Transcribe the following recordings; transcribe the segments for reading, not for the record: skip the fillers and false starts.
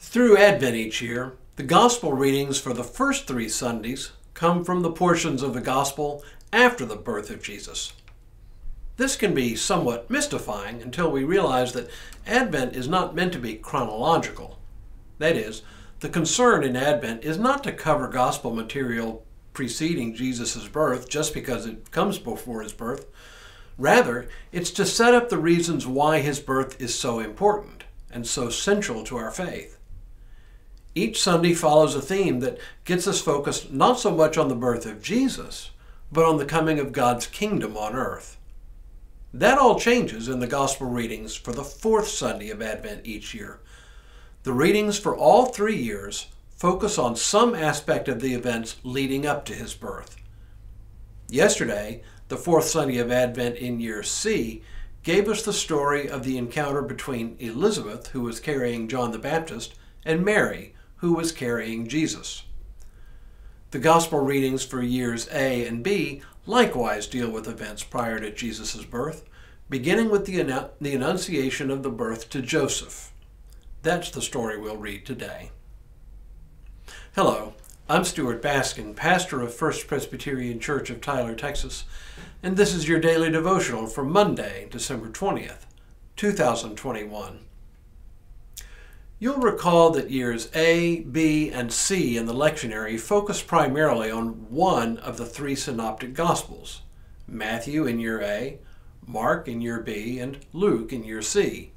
Through Advent each year, the Gospel readings for the first 3 Sundays come from the portions of the Gospel after the birth of Jesus. This can be somewhat mystifying until we realize that Advent is not meant to be chronological. That is, the concern in Advent is not to cover Gospel material preceding Jesus' birth just because it comes before his birth. Rather, it's to set up the reasons why his birth is so important and so central to our faith. Each Sunday follows a theme that gets us focused not so much on the birth of Jesus, but on the coming of God's kingdom on earth. That all changes in the Gospel readings for the 4th Sunday of Advent each year. The readings for all 3 years focus on some aspect of the events leading up to his birth. Yesterday, the 4th Sunday of Advent in year C, gave us the story of the encounter between Elizabeth, who was carrying John the Baptist, and Mary, who was carrying Jesus. The Gospel readings for years A and B likewise deal with events prior to Jesus' birth, beginning with the Annunciation of the birth to Joseph. That's the story we'll read today. Hello, I'm Stuart Baskin, pastor of First Presbyterian Church of Tyler, Texas, and this is your daily devotional for Monday, December 20th, 2021. You'll recall that years A, B, and C in the lectionary focus primarily on one of the 3 synoptic Gospels, Matthew in year A, Mark in year B, and Luke in year C.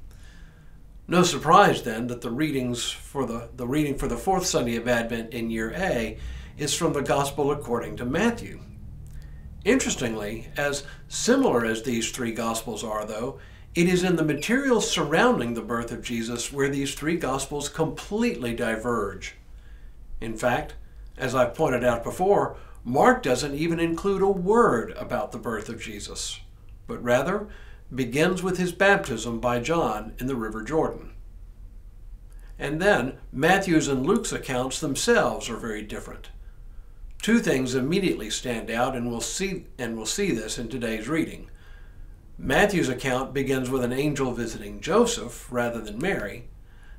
No surprise then that the reading for the 4th Sunday of Advent in year A is from the Gospel according to Matthew. Interestingly, as similar as these 3 Gospels are, though, it is in the material surrounding the birth of Jesus where these 3 Gospels completely diverge. In fact, as I've pointed out before, Mark doesn't even include a word about the birth of Jesus, but rather begins with his baptism by John in the River Jordan. And then Matthew's and Luke's accounts themselves are very different. 2 things immediately stand out, and we'll see this in today's reading. Matthew's account begins with an angel visiting Joseph rather than Mary,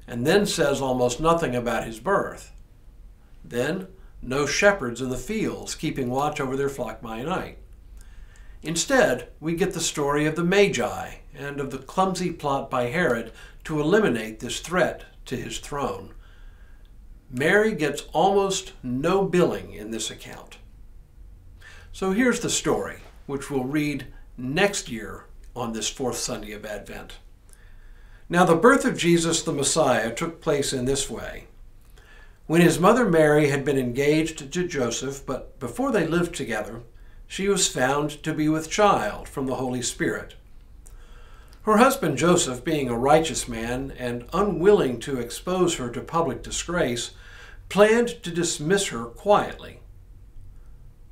and then says almost nothing about his birth. Then, no shepherds in the fields keeping watch over their flock by night. Instead, we get the story of the Magi and of the clumsy plot by Herod to eliminate this threat to his throne. Mary gets almost no billing in this account. So here's the story, which we'll read next year on this 4th Sunday of Advent. Now the birth of Jesus the Messiah took place in this way. When his mother Mary had been engaged to Joseph, but before they lived together, she was found to be with child from the Holy Spirit. Her husband Joseph, being a righteous man and unwilling to expose her to public disgrace, planned to dismiss her quietly.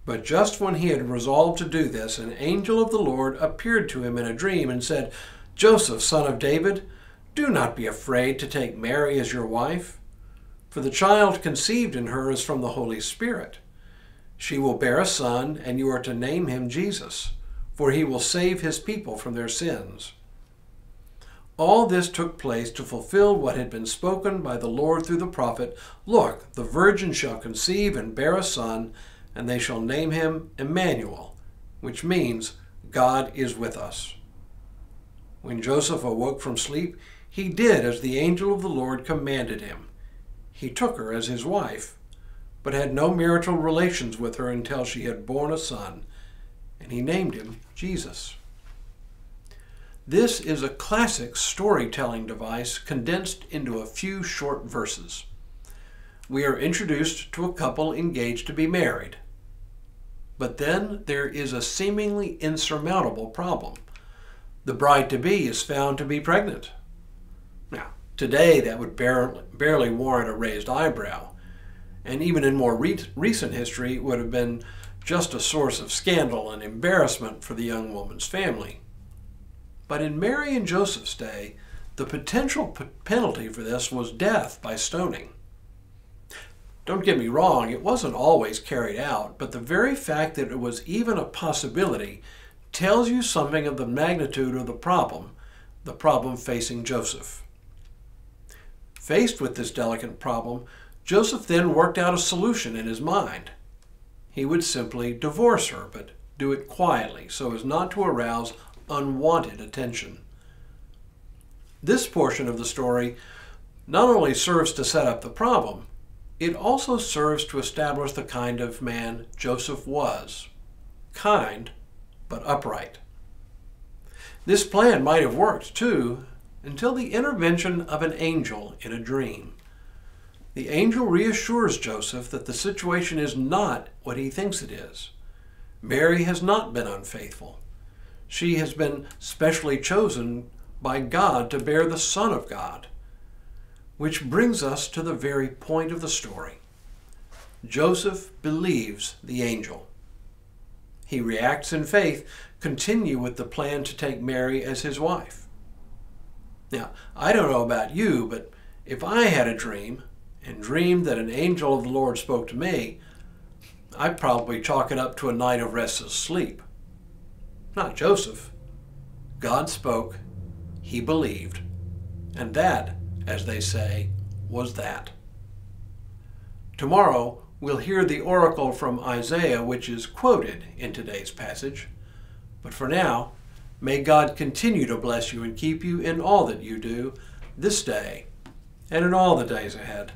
But just when he had resolved to do this, an angel of the Lord appeared to him in a dream and said, "Joseph, son of David, do not be afraid to take Mary as your wife, for the child conceived in her is from the Holy Spirit. She will bear a son, and you are to name him Jesus, for he will save his people from their sins." All this took place to fulfill what had been spoken by the Lord through the prophet, "Look, the virgin shall conceive and bear a son, and they shall name him Emmanuel," which means God is with us. When Joseph awoke from sleep, he did as the angel of the Lord commanded him. He took her as his wife, but had no marital relations with her until she had borne a son, and he named him Jesus. This is a classic storytelling device condensed into a few short verses. We are introduced to a couple engaged to be married. But then there is a seemingly insurmountable problem. The bride-to-be is found to be pregnant. Now, today that would barely warrant a raised eyebrow, and even in more recent history would have been just a source of scandal and embarrassment for the young woman's family. But in Mary and Joseph's day, the potential penalty for this was death by stoning. Don't get me wrong, it wasn't always carried out, but the very fact that it was even a possibility tells you something of the magnitude of the problem facing Joseph. Faced with this delicate problem, Joseph then worked out a solution in his mind. He would simply divorce her, but do it quietly so as not to arouse unwanted attention. This portion of the story not only serves to set up the problem, it also serves to establish the kind of man Joseph was. Kind, but upright. This plan might have worked, too, until the intervention of an angel in a dream. The angel reassures Joseph that the situation is not what he thinks it is. Mary has not been unfaithful. She has been specially chosen by God to bear the Son of God. Which brings us to the very point of the story. Joseph believes the angel. He reacts in faith, continue with the plan to take Mary as his wife. Now, I don't know about you, but if I had a dream and dreamed that an angel of the Lord spoke to me, I'd probably chalk it up to a night of restless sleep. Not Joseph. God spoke, he believed, and that, as they say, was that. Tomorrow, we'll hear the oracle from Isaiah, which is quoted in today's passage. But for now, may God continue to bless you and keep you in all that you do this day and in all the days ahead.